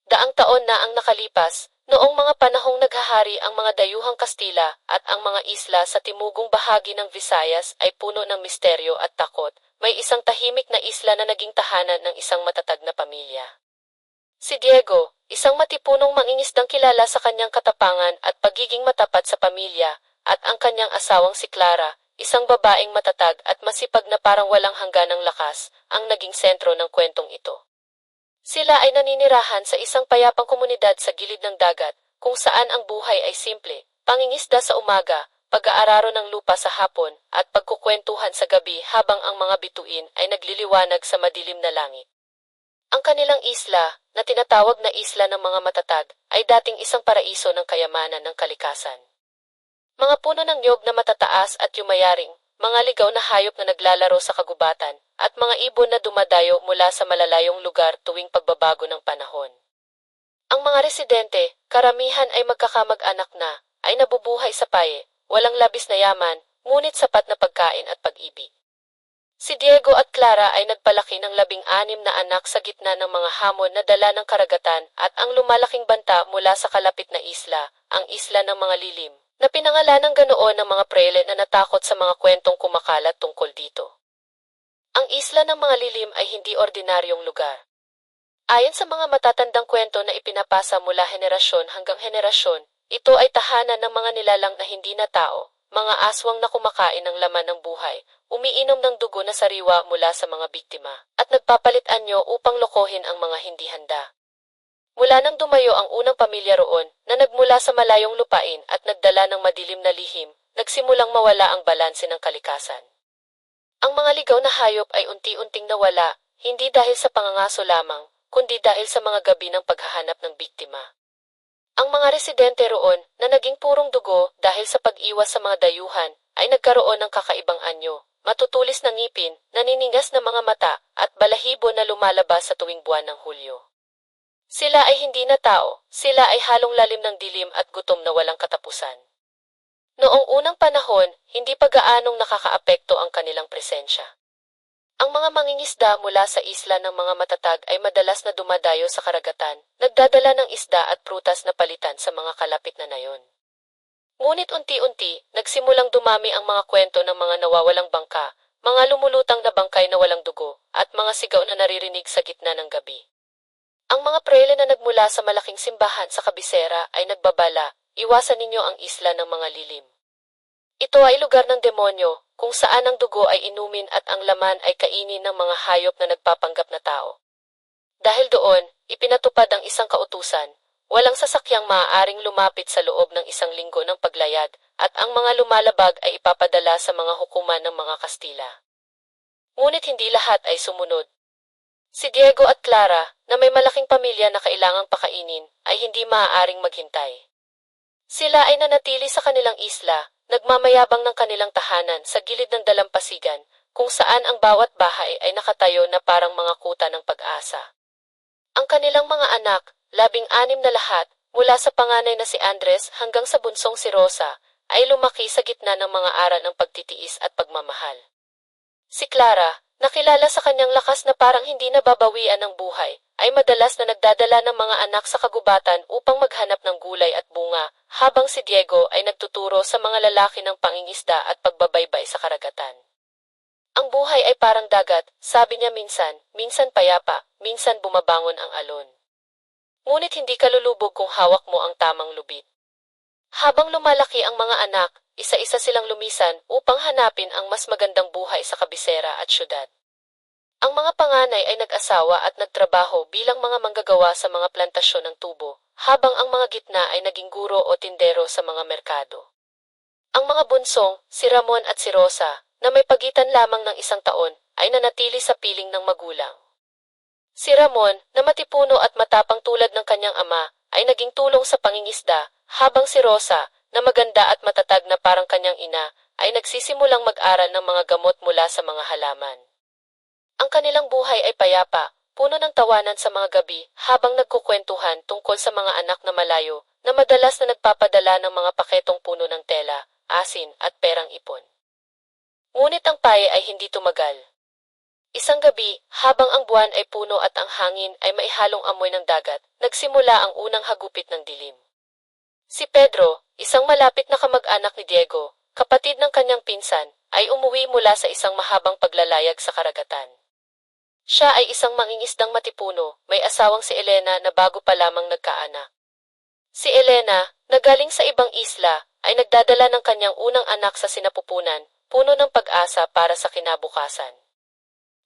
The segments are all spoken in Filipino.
Daang taon na ang nakalipas, noong mga panahong naghahari ang mga dayuhang Kastila at ang mga isla sa timugong bahagi ng Visayas ay puno ng misteryo at takot. May isang tahimik na isla na naging tahanan ng isang matatag na pamilya. Si Diego, isang matipunong mangingisdang kilala sa kanyang katapangan at pagiging matapat sa pamilya, at ang kanyang asawang si Clara, isang babaeng matatag at masipag na parang walang hangganang lakas, ang naging sentro ng kwentong ito. Sila ay naninirahan sa isang payapang komunidad sa gilid ng dagat, kung saan ang buhay ay simple, pangingisda sa umaga, pag-aararo ng lupa sa hapon, at pagkukwentuhan sa gabi habang ang mga bituin ay nagliliwanag sa madilim na langit. Ang kanilang isla, na tinatawag na isla ng mga matatag, ay dating isang paraiso ng kayamanan ng kalikasan. Mga puno ng niyog na matataas at yumayaring, mga ligaw na hayop na naglalaro sa kagubatan, at mga ibon na dumadayo mula sa malalayong lugar tuwing pagbabago ng panahon. Ang mga residente, karamihan ay magkakamag-anak na, ay nabubuhay sa paye, walang labis na yaman, ngunit sapat na pagkain at pag-ibig. Si Diego at Clara ay nagpalaki ng 16 na anak sa gitna ng mga hamon na dala ng karagatan at ang lumalaking banta mula sa kalapit na isla, ang isla ng mga lilim, na pinangalan ng ganoon ng mga prele na natakot sa mga kwentong kumakalat tungkol dito. Ang isla ng mga lilim ay hindi ordinaryong lugar. Ayon sa mga matatandang kwento na ipinapasa mula henerasyon hanggang henerasyon, ito ay tahanan ng mga nilalang na hindi na tao, mga aswang na kumakain ng laman ng buhay, umiinom ng dugo na sariwa mula sa mga biktima, at nagpapalit anyo upang lokohin ang mga hindi handa. Mula nang dumayo ang unang pamilya roon, na nagmula sa malayong lupain at nagdala ng madilim na lihim, nagsimulang mawala ang balanse ng kalikasan. Ang mga ligaw na hayop ay unti-unting nawala, hindi dahil sa pangangaso lamang, kundi dahil sa mga gabi ng paghahanap ng biktima. Ang mga residente roon, na naging purong dugo dahil sa pag-iwas sa mga dayuhan, ay nagkaroon ng kakaibang anyo, matutulis na ngipin, naniningas na mga mata, at balahibo na lumalabas sa tuwing buwan ng Hulyo. Sila ay hindi na tao, sila ay halong lalim ng dilim at gutom na walang katapusan. Noong unang panahon, hindi pa gaanong nakakaapekto ang kanilang presensya. Ang mga mangingisda mula sa isla ng mga matatag ay madalas na dumadayo sa karagatan, nagdadala ng isda at prutas na palitan sa mga kalapit na nayon. Ngunit unti-unti, nagsimulang dumami ang mga kwento ng mga nawawalang bangka, mga lumulutang na bangkay na walang dugo, at mga sigaw na naririnig sa gitna ng gabi. Ang mga prele na nagmula sa malaking simbahan sa kabisera ay nagbabala, iwasan ninyo ang isla ng mga lilim. Ito ay lugar ng demonyo, kung saan ang dugo ay inumin at ang laman ay kainin ng mga hayop na nagpapanggap na tao. Dahil doon, ipinatupad ang isang kautusan, walang sasakyang maaaring lumapit sa loob ng 1 linggo ng paglayad, at ang mga lumalabag ay ipapadala sa mga hukuman ng mga Kastila. Ngunit hindi lahat ay sumunod. Si Diego at Clara, na may malaking pamilya na kailangang pakainin, ay hindi maaaring maghintay. Sila ay nanatili sa kanilang isla, nagmamayabang ng kanilang tahanan sa gilid ng dalampasigan, kung saan ang bawat bahay ay nakatayo na parang mga kuta ng pag-asa. Ang kanilang mga anak, 16 na lahat, mula sa panganay na si Andres hanggang sa bunsong si Rosa, ay lumaki sa gitna ng mga aral ng pagtitiis at pagmamahal. Si Clara, nakilala sa kanyang lakas na parang hindi nababawian ng buhay, ay madalas na nagdadala ng mga anak sa kagubatan upang maghanap ng gulay at bunga, habang si Diego ay nagtuturo sa mga lalaki ng pangingisda at pagbabaybay sa karagatan. Ang buhay ay parang dagat, sabi niya minsan, minsan payapa, minsan bumabangon ang alon. Ngunit hindi ka lulubog kung hawak mo ang tamang lubid. Habang lumalaki ang mga anak, isa-isa silang lumisan upang hanapin ang mas magandang buhay sa kabisera at syudad. Ang mga panganay ay nag-asawa at nagtrabaho bilang mga manggagawa sa mga plantasyon ng tubo, habang ang mga gitna ay naging guro o tindero sa mga merkado. Ang mga bunsong, si Ramon at si Rosa, na may pagitan lamang ng 1 taon, ay nanatili sa piling ng magulang. Si Ramon, na matipuno at matapang tulad ng kanyang ama, ay naging tulong sa pangingisda, habang si Rosa, na maganda at matatag na parang kanyang ina, ay nagsisimulang mag-aral ng mga gamot mula sa mga halaman. Ang kanilang buhay ay payapa, puno ng tawanan sa mga gabi habang nagkukwentuhan tungkol sa mga anak na malayo na madalas na nagpapadala ng mga paketong puno ng tela, asin at perang ipon. Ngunit ang paye ay hindi tumagal. Isang gabi, habang ang buwan ay puno at ang hangin ay maihalong amoy ng dagat, nagsimula ang unang hagupit ng dilim. Si Pedro, isang malapit na kamag-anak ni Diego, kapatid ng kanyang pinsan, ay umuwi mula sa isang mahabang paglalayag sa karagatan. Siya ay isang mangingisdang matipuno, may asawang si Elena na bago pa lamang nagkaanak. Si Elena, na galing sa ibang isla, ay nagdadala ng kanyang unang anak sa sinapupunan, puno ng pag-asa para sa kinabukasan.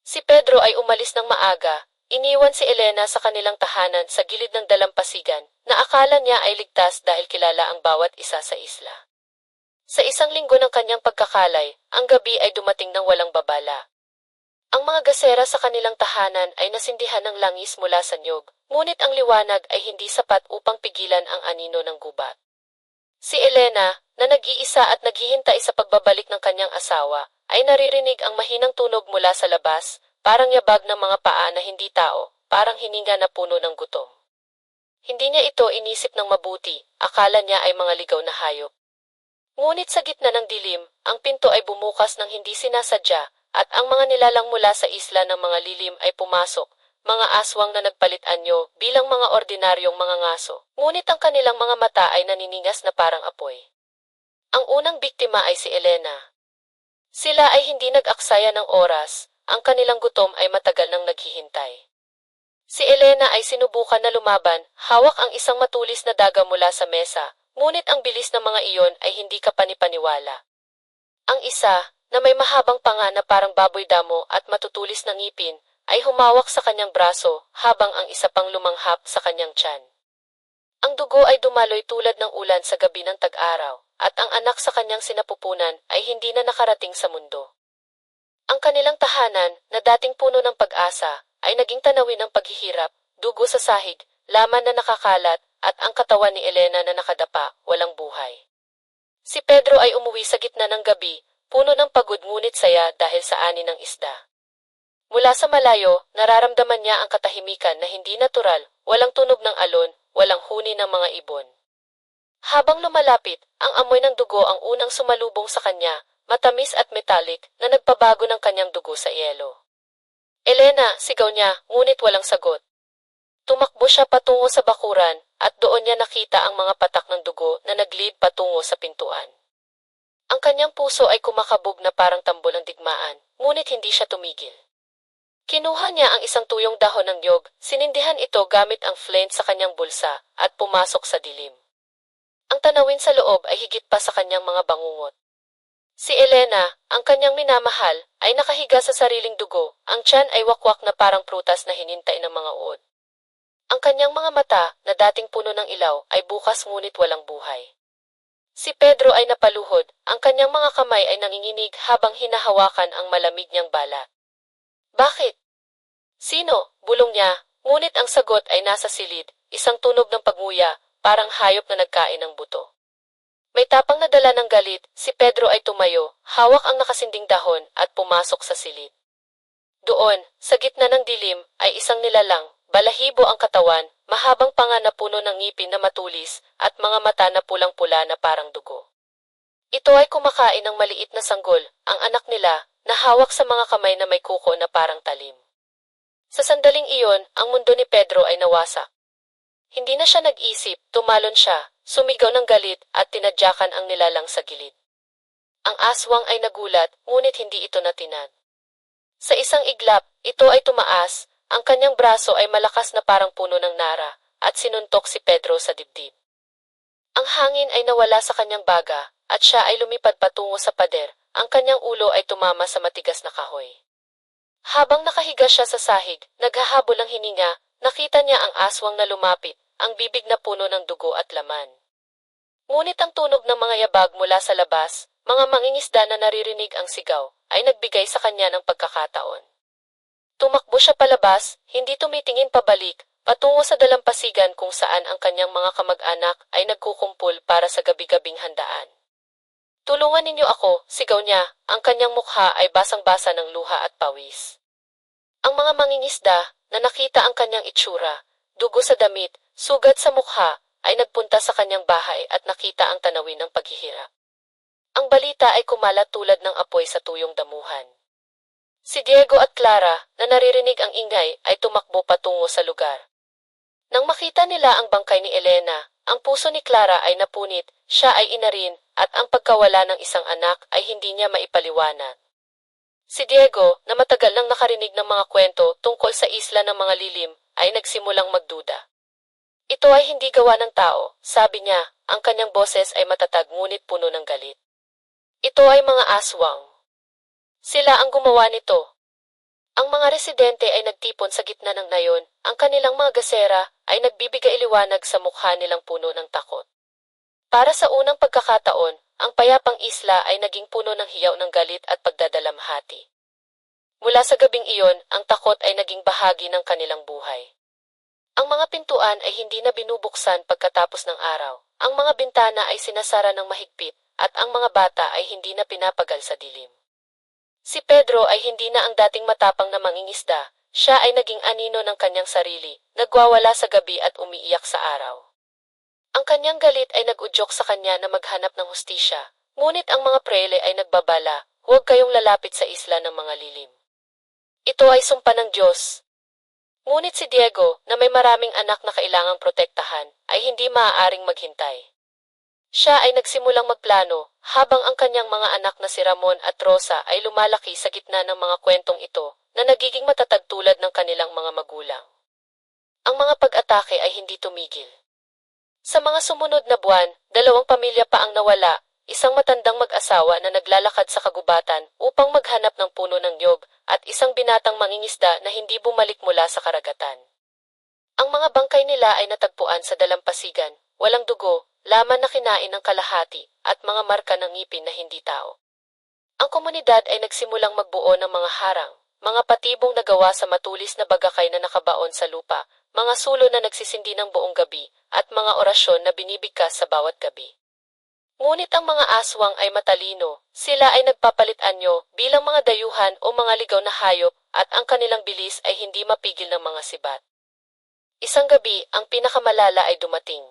Si Pedro ay umalis ng maaga, iniwan si Elena sa kanilang tahanan sa gilid ng dalampasigan, na akala niya ay ligtas dahil kilala ang bawat isa sa isla. Sa isang linggo ng kanyang pagkakalay, ang gabi ay dumating ng walang babala. Ang mga gasera sa kanilang tahanan ay nasindihan ng langis mula sa niyog, ngunit ang liwanag ay hindi sapat upang pigilan ang anino ng gubat. Si Elena, na nag-iisa at naghihintay sa pagbabalik ng kanyang asawa, ay naririnig ang mahinang tunog mula sa labas, parang yabag ng mga paa na hindi tao, parang hininga na puno ng gutom. Hindi niya ito inisip ng mabuti, akala niya ay mga ligaw na hayop. Ngunit sa gitna ng dilim, ang pinto ay bumukas ng hindi sinasadya, at ang mga nilalang mula sa isla ng mga lilim ay pumasok, mga aswang na nagpalit anyo bilang mga ordinaryong mga ngaso, ngunit ang kanilang mga mata ay naniningas na parang apoy. Ang unang biktima ay si Elena. Sila ay hindi nag-aksaya ng oras, ang kanilang gutom ay matagal nang naghihintay. Si Elena ay sinubukan na lumaban, hawak ang isang matulis na daga mula sa mesa, ngunit ang bilis ng mga iyon ay hindi kapanipaniwala. Ang isa, na may mahabang panga na parang baboy damo at matutulis na ngipin, ay humawak sa kanyang braso habang ang isa pang lumanghap sa kanyang tiyan. Ang dugo ay dumaloy tulad ng ulan sa gabi ng tag-araw, at ang anak sa kanyang sinapupunan ay hindi na nakarating sa mundo. Ang kanilang tahanan, na dating puno ng pag-asa, ay naging tanawin ng paghihirap, dugo sa sahig, laman na nakakalat, at ang katawan ni Elena na nakadapa, walang buhay. Si Pedro ay umuwi sa gitna ng gabi, puno ng pagod ngunit saya dahil sa ani ng isda. Mula sa malayo, nararamdaman niya ang katahimikan na hindi natural, walang tunog ng alon, walang huni ng mga ibon. Habang lumalapit, ang amoy ng dugo ang unang sumalubong sa kanya, matamis at metallic, na nagpabago ng kanyang dugo sa yelo. Elena, sigaw niya, ngunit walang sagot. Tumakbo siya patungo sa bakuran, at doon niya nakita ang mga patak ng dugo na naglid patungo sa pintuan. Ang kanyang puso ay kumakabog na parang tambol ng digmaan, ngunit hindi siya tumigil. Kinuha niya ang isang tuyong dahon ng niyog, sinindihan ito gamit ang flint sa kanyang bulsa, at pumasok sa dilim. Ang tanawin sa loob ay higit pa sa kanyang mga bangungot. Si Elena, ang kanyang minamahal, ay nakahiga sa sariling dugo, ang tiyan ay wakwak na parang prutas na hinintay ng mga uod. Ang kanyang mga mata, na dating puno ng ilaw, ay bukas ngunit walang buhay. Si Pedro ay napaluhod, ang kanyang mga kamay ay nanginginig habang hinahawakan ang malamig niyang balat. Bakit? Sino? Bulong niya, ngunit ang sagot ay nasa silid, isang tunog ng pagnguya, parang hayop na nagkain ng buto. May tapang na dala ng galit, si Pedro ay tumayo, hawak ang nakasinding dahon at pumasok sa silid. Doon, sa gitna ng dilim, ay isang nilalang, balahibo ang katawan, mahabang panga na puno ng ngipin na matulis, at mga mata na pulang-pula na parang dugo. Ito ay kumakain ng maliit na sanggol, ang anak nila, na hawak sa mga kamay na may kuko na parang talim. Sa sandaling iyon, ang mundo ni Pedro ay nawasak. Hindi na siya nag-isip, tumalon siya, sumigaw ng galit, at tinadyakan ang nilalang sa gilid. Ang aswang ay nagulat, ngunit hindi ito natinag. Sa isang iglap, ito ay tumaas, ang kanyang braso ay malakas na parang puno ng nara, at sinuntok si Pedro sa dibdib. Ang hangin ay nawala sa kanyang baga, at siya ay lumipad patungo sa pader, ang kanyang ulo ay tumama sa matigas na kahoy. Habang nakahiga siya sa sahig, naghahabol ang hininga, nakita niya ang aswang na lumapit, ang bibig na puno ng dugo at laman. Ngunit ang tunog ng mga yabag mula sa labas, mga mangingisda na naririnig ang sigaw, ay nagbigay sa kanya ng pagkakataon. Tumakbo siya palabas, hindi tumitingin pabalik, patungo sa dalampasigan kung saan ang kanyang mga kamag-anak ay nagkukumpul para sa gabi-gabing handaan. Tulungan ninyo ako, sigaw niya, ang kanyang mukha ay basang-basa ng luha at pawis. Ang mga mangingisda, na nakita ang kanyang itsura, dugo sa damit, sugat sa mukha, ay nagpunta sa kanyang bahay at nakita ang tanawin ng paghihirap. Ang balita ay kumalat tulad ng apoy sa tuyong damuhan. Si Diego at Clara, na naririnig ang ingay, ay tumakbo patungo sa lugar. Nang makita nila ang bangkay ni Elena, ang puso ni Clara ay napunit, siya ay ina rin, at ang pagkawala ng isang anak ay hindi niya maipaliwanag. Si Diego, na matagal nang nakarinig ng mga kwento tungkol sa isla ng mga lilim, ay nagsimulang magduda. Ito ay hindi gawa ng tao, sabi niya, ang kanyang boses ay matatag ngunit puno ng galit. Ito ay mga aswang. Sila ang gumawa nito. Ang mga residente ay nagtipon sa gitna ng nayon, ang kanilang mga gasera ay nagbibigay liwanag sa mukha nilang puno ng takot. Para sa unang pagkakataon, ang payapang isla ay naging puno ng hiyaw ng galit at pagdadalamhati. Mula sa gabing iyon, ang takot ay naging bahagi ng kanilang buhay. Ang mga pintuan ay hindi na binubuksan pagkatapos ng araw, ang mga bintana ay sinasara ng mahigpit, at ang mga bata ay hindi na pinapagal sa dilim. Si Pedro ay hindi na ang dating matapang na mangingisda, siya ay naging anino ng kanyang sarili, nagwawala sa gabi at umiiyak sa araw. Ang kanyang galit ay nag-udyok sa kanya na maghanap ng hustisya, ngunit ang mga prele ay nagbabala, huwag kayong lalapit sa isla ng mga lilim. Ito ay sumpa ng Diyos. Ngunit si Diego, na may maraming anak na kailangang protektahan, ay hindi maaaring maghintay. Siya ay nagsimulang magplano, habang ang kanyang mga anak na si Ramon at Rosa ay lumalaki sa gitna ng mga kwentong ito, na nagiging matatag tulad ng kanilang mga magulang. Ang mga pag-atake ay hindi tumigil. Sa mga sumunod na buwan, 2 pamilya pa ang nawala, isang matandang mag-asawa na naglalakad sa kagubatan upang maghanap ng puno ng niyog, at isang binatang mangingisda na hindi bumalik mula sa karagatan. Ang mga bangkay nila ay natagpuan sa dalampasigan, walang dugo, laman na kinain ng kalahati, at mga marka ng ngipin na hindi tao. Ang komunidad ay nagsimulang magbuo ng mga harang, mga patibong na gawa sa matulis na bagakay na nakabaon sa lupa, mga sulo na nagsisindi ng buong gabi, at mga orasyon na binibigkas sa bawat gabi. Ngunit ang mga aswang ay matalino, sila ay nagpapalit anyo bilang mga dayuhan o mga ligaw na hayop, at ang kanilang bilis ay hindi mapigil ng mga sibat. Isang gabi, ang pinakamalala ay dumating.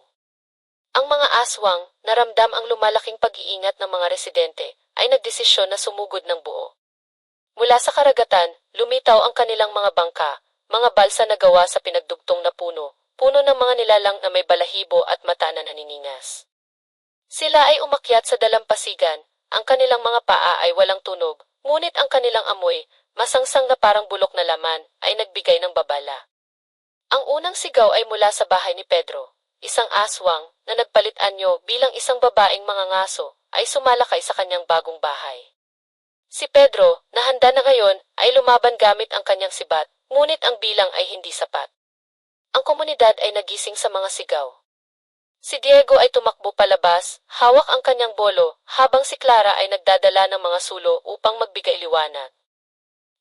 Ang mga aswang, naramdam ang lumalaking pag-iingat ng mga residente, ay nagdesisyon na sumugod ng buo. Mula sa karagatan, lumitaw ang kanilang mga bangka, mga balsa na gawa sa pinagdugtong na puno, puno ng mga nilalang na may balahibo at mata na naniningas. Sila ay umakyat sa dalampasigan, ang kanilang mga paa ay walang tunog, ngunit ang kanilang amoy, masangsang na parang bulok na laman, ay nagbigay ng babala. Ang unang sigaw ay mula sa bahay ni Pedro. Isang aswang, na nagpalit anyo bilang isang babaeng mga ngaso, ay sumalakay sa kanyang bagong bahay. Si Pedro, na handa na ngayon, ay lumaban gamit ang kanyang sibat, ngunit ang bilang ay hindi sapat. Ang komunidad ay nagising sa mga sigaw. Si Diego ay tumakbo palabas, hawak ang kanyang bolo, habang si Clara ay nagdadala ng mga sulo upang magbigay liwanag.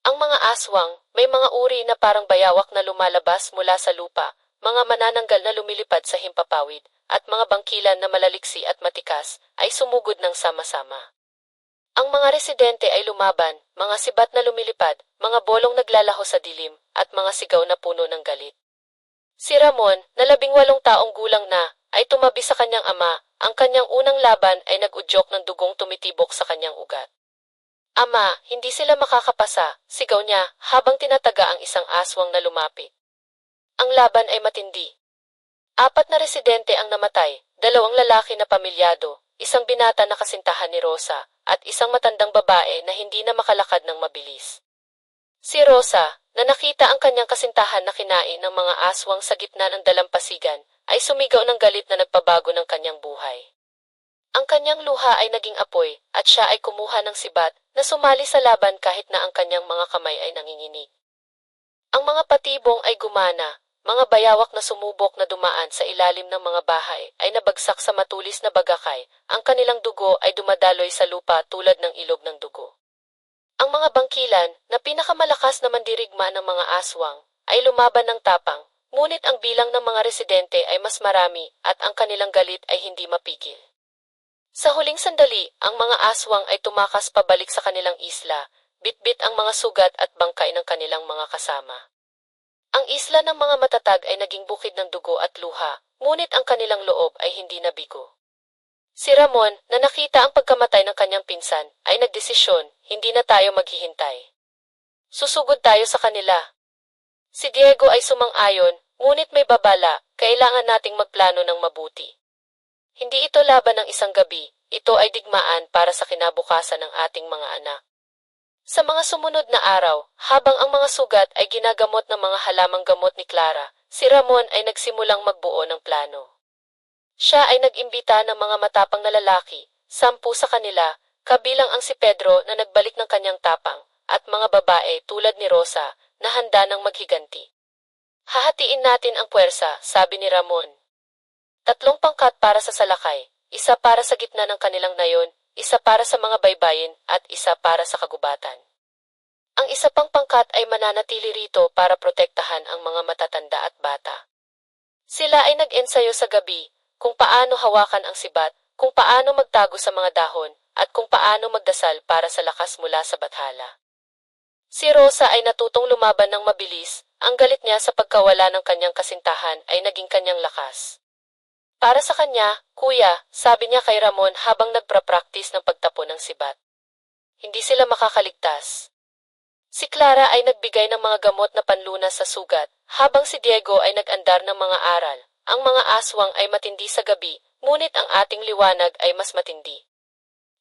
Ang mga aswang, may mga uri na parang bayawak na lumalabas mula sa lupa, mga manananggal na lumilipad sa himpapawid, at mga bangkilan na malaliksi at matikas, ay sumugod ng sama-sama. Ang mga residente ay lumaban, mga sibat na lumilipad, mga bolong naglalaho sa dilim, at mga sigaw na puno ng galit. Si Ramon, na 18 taong gulang na, ay tumabi sa kanyang ama, ang kanyang unang laban ay nag-udyok ng dugong tumitibok sa kanyang ugat. Ama, hindi sila makakapasa, sigaw niya, habang tinataga ang isang aswang na lumapit. Ang laban ay matindi. 4 na residente ang namatay, 2 lalaki na pamilyado, isang binata na kasintahan ni Rosa, at isang matandang babae na hindi na makalakad ng mabilis. Si Rosa, na nakita ang kanyang kasintahan na kinain ng mga aswang sa gitna ng dalampasigan, ay sumigaw ng galit na nagpabago ng kanyang buhay. Ang kanyang luha ay naging apoy, at siya ay kumuha ng sibat, na sumali sa laban kahit na ang kanyang mga kamay ay nanginginig. Ang mga patibong ay gumana, mga bayawak na sumubok na dumaan sa ilalim ng mga bahay ay nabagsak sa matulis na bagakay, ang kanilang dugo ay dumadaloy sa lupa tulad ng ilog ng dugo. Ang mga bangkilan, na pinakamalakas na mandirigma ng mga aswang, ay lumaban ng tapang, ngunit ang bilang ng mga residente ay mas marami at ang kanilang galit ay hindi mapigil. Sa huling sandali, ang mga aswang ay tumakas pabalik sa kanilang isla, bitbit ang mga sugat at bangkay ng kanilang mga kasama. Ang isla ng mga matatag ay naging bukid ng dugo at luha, ngunit ang kanilang loob ay hindi nabigo. Si Ramon, na nakita ang pagkamatay ng kanyang pinsan, ay nagdesisyon, hindi na tayo maghihintay. Susugod tayo sa kanila. Si Diego ay sumang-ayon, ngunit may babala, kailangan nating magplano ng mabuti. Hindi ito laban ng isang gabi, ito ay digmaan para sa kinabukasan ng ating mga anak. Sa mga sumunod na araw, habang ang mga sugat ay ginagamot ng mga halamang gamot ni Clara, si Ramon ay nagsimulang magbuo ng plano. Siya ay nag-imbita ng mga matapang na lalaki, 10 sa kanila, kabilang ang si Pedro na nagbalik ng kanyang tapang, at mga babae tulad ni Rosa na handa ng maghiganti. Hahatiin natin ang puwersa, sabi ni Ramon. 3 pangkat para sa salakay, 1 para sa gitna ng kanilang nayon, 1 para sa mga baybayin, at 1 para sa kagubatan. Ang 1 pang pangkat ay mananatili rito para protektahan ang mga matatanda at bata. Sila ay nag-ensayo sa gabi, kung paano hawakan ang sibat, kung paano magtago sa mga dahon, at kung paano magdasal para sa lakas mula sa bathala. Si Rosa ay natutong lumaban ng mabilis, ang galit niya sa pagkawala ng kanyang kasintahan ay naging kanyang lakas. Para sa kanya, kuya, sabi niya kay Ramon habang nagpra-practice ng pagtapon ng sibat. Hindi sila makakaligtas. Si Clara ay nagbigay ng mga gamot na panlunas sa sugat, habang si Diego ay nag-andar ng mga aral. Ang mga aswang ay matindi sa gabi, ngunit ang ating liwanag ay mas matindi.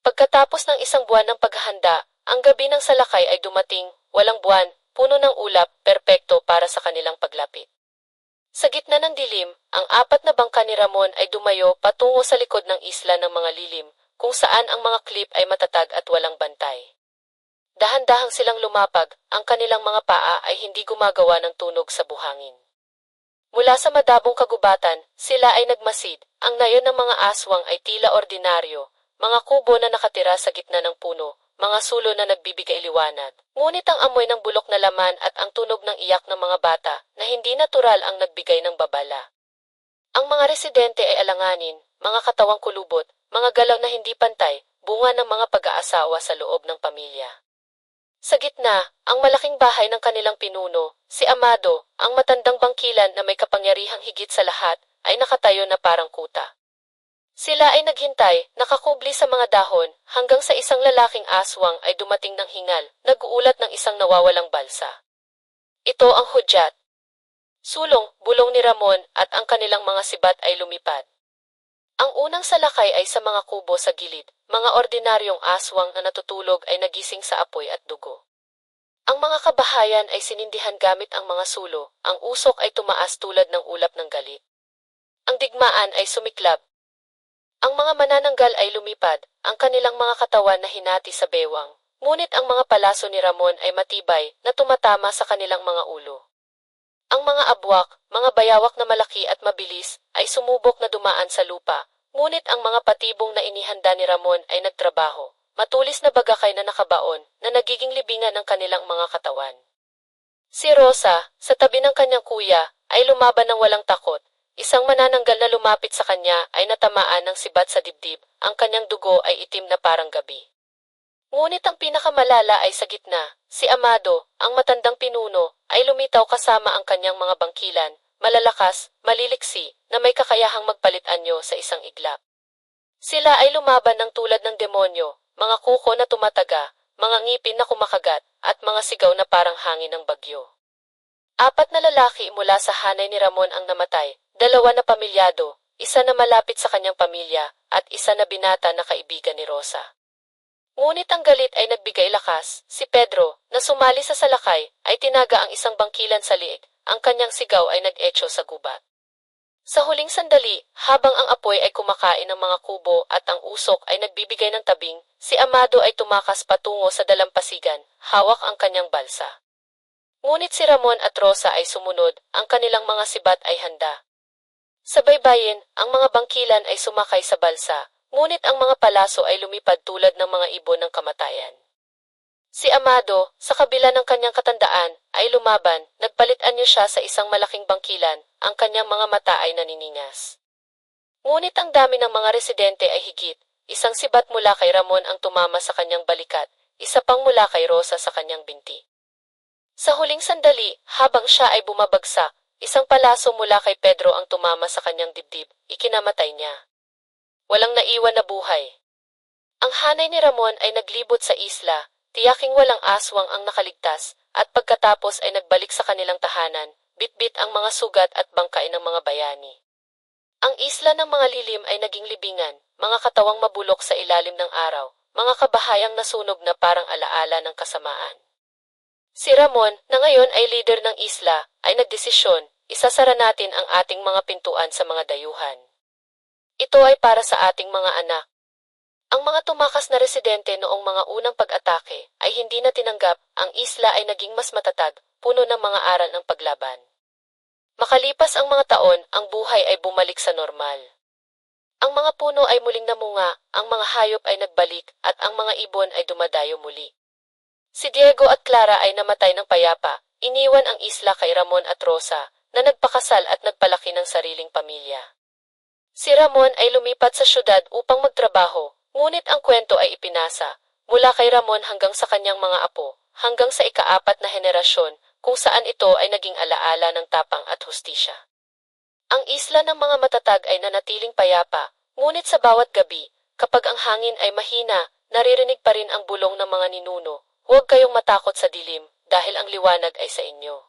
Pagkatapos ng 1 buwan ng paghahanda, ang gabi ng salakay ay dumating, walang buwan, puno ng ulap, perpekto para sa kanilang paglapit. Sa gitna ng dilim, ang 4 na bangka ni Ramon ay dumayo patungo sa likod ng isla ng mga lilim, kung saan ang mga klip ay matatag at walang bantay. Dahan-dahang silang lumapag, ang kanilang mga paa ay hindi gumagawa ng tunog sa buhangin. Mula sa madabong kagubatan, sila ay nagmasid, ang nayon ng mga aswang ay tila ordinaryo, mga kubo na nakatira sa gitna ng puno, mga sulo na nagbibigay liwanag. Ngunit ang amoy ng bulok na laman at ang tunog ng iyak ng mga bata na hindi natural ang nagbigay ng babala. Ang mga residente ay alanganin, mga katawang kulubot, mga galaw na hindi pantay, bunga ng mga pag-aasawa sa loob ng pamilya. Sa gitna, ang malaking bahay ng kanilang pinuno, si Amado, ang matandang bangkilan na may kapangyarihang higit sa lahat, ay nakatayo na parang kuta. Sila ay naghintay, nakakubli sa mga dahon, hanggang sa isang lalaking aswang ay dumating ng hingal, nag-uulat ng isang nawawalang balsa. Ito ang hudyat. Sulong, bulong ni Ramon at ang kanilang mga sibat ay lumipad. Ang unang salakay ay sa mga kubo sa gilid, mga ordinaryong aswang na natutulog ay nagising sa apoy at dugo. Ang mga kabahayan ay sinindihan gamit ang mga sulo, ang usok ay tumaas tulad ng ulap ng galit. Ang digmaan ay sumiklab. Ang mga manananggal ay lumipad, ang kanilang mga katawan na hinati sa bewang, ngunit ang mga palaso ni Ramon ay matibay na tumatama sa kanilang mga ulo. Ang mga abwak, mga bayawak na malaki at mabilis, ay sumubok na dumaan sa lupa, ngunit ang mga patibong na inihanda ni Ramon ay nagtrabaho, matulis na bagakay na nakabaon, na nagiging libingan ng kanilang mga katawan. Si Rosa, sa tabi ng kanyang kuya, ay lumaban ng walang takot. Isang manananggal na lumapit sa kanya ay natamaan ng sibat sa dibdib, ang kanyang dugo ay itim na parang gabi. Ngunit ang pinakamalala ay sa gitna, si Amado, ang matandang pinuno, ay lumitaw kasama ang kanyang mga bangkilan, malalakas, maliliksi, na may kakayahang magpalit anyo sa isang iglap. Sila ay lumaban ng tulad ng demonyo, mga kuko na tumataga, mga ngipin na kumakagat, at mga sigaw na parang hangin ng bagyo. 4 na lalaki mula sa hanay ni Ramon ang namatay, 2 na pamilyado, 1 na malapit sa kanyang pamilya, at 1 na binata na kaibigan ni Rosa. Ngunit ang galit ay nagbigay lakas, si Pedro, na sumali sa salakay, ay tinaga ang isang bangkilan sa liig, ang kanyang sigaw ay nag-echo sa gubat. Sa huling sandali, habang ang apoy ay kumakain ng mga kubo at ang usok ay nagbibigay ng tabing, si Amado ay tumakas patungo sa dalampasigan, hawak ang kanyang balsa. Ngunit si Ramon at Rosa ay sumunod, ang kanilang mga sibat ay handa. Sa baybayin, ang mga bangkilan ay sumakay sa balsa, ngunit ang mga palaso ay lumipad tulad ng mga ibon ng kamatayan. Si Amado, sa kabila ng kanyang katandaan, ay lumaban, nagpalitan niya siya sa isang malaking bangkilan, ang kanyang mga mata ay naniningas. Ngunit ang dami ng mga residente ay higit, isang sibat mula kay Ramon ang tumama sa kanyang balikat, 1 pang mula kay Rosa sa kanyang binti. Sa huling sandali, habang siya ay bumabagsak, isang palaso mula kay Pedro ang tumama sa kanyang dibdib, ikinamatay niya. Walang naiwan na buhay. Ang hanay ni Ramon ay naglibot sa isla, tiyaking walang aswang ang nakaligtas, at pagkatapos ay nagbalik sa kanilang tahanan, bitbit ang mga sugat at bangkay ng mga bayani. Ang isla ng mga lilim ay naging libingan, mga katawang mabulok sa ilalim ng araw, mga kabahayang nasunog na parang alaala ng kasamaan. Si Ramon, na ngayon ay leader ng isla, ay nagdesisyon, isasara natin ang ating mga pintuan sa mga dayuhan. Ito ay para sa ating mga anak. Ang mga tumakas na residente noong mga unang pag-atake ay hindi na tinanggap, ang isla ay naging mas matatag, puno ng mga aral ng paglaban. Makalipas ang mga taon, ang buhay ay bumalik sa normal. Ang mga puno ay muling namunga, ang mga hayop ay nagbalik, at ang mga ibon ay dumadayo muli. Si Diego at Clara ay namatay ng payapa, iniwan ang isla kay Ramon at Rosa, na nagpakasal at nagpalaki ng sariling pamilya. Si Ramon ay lumipat sa syudad upang magtrabaho, ngunit ang kwento ay ipinasa, mula kay Ramon hanggang sa kanyang mga apo, hanggang sa ika-4 na henerasyon, kung saan ito ay naging alaala ng tapang at hustisya. Ang isla ng mga matatag ay nanatiling payapa, ngunit sa bawat gabi, kapag ang hangin ay mahina, naririnig pa rin ang bulong ng mga ninuno. Huwag kayong matakot sa dilim, dahil ang liwanag ay sa inyo.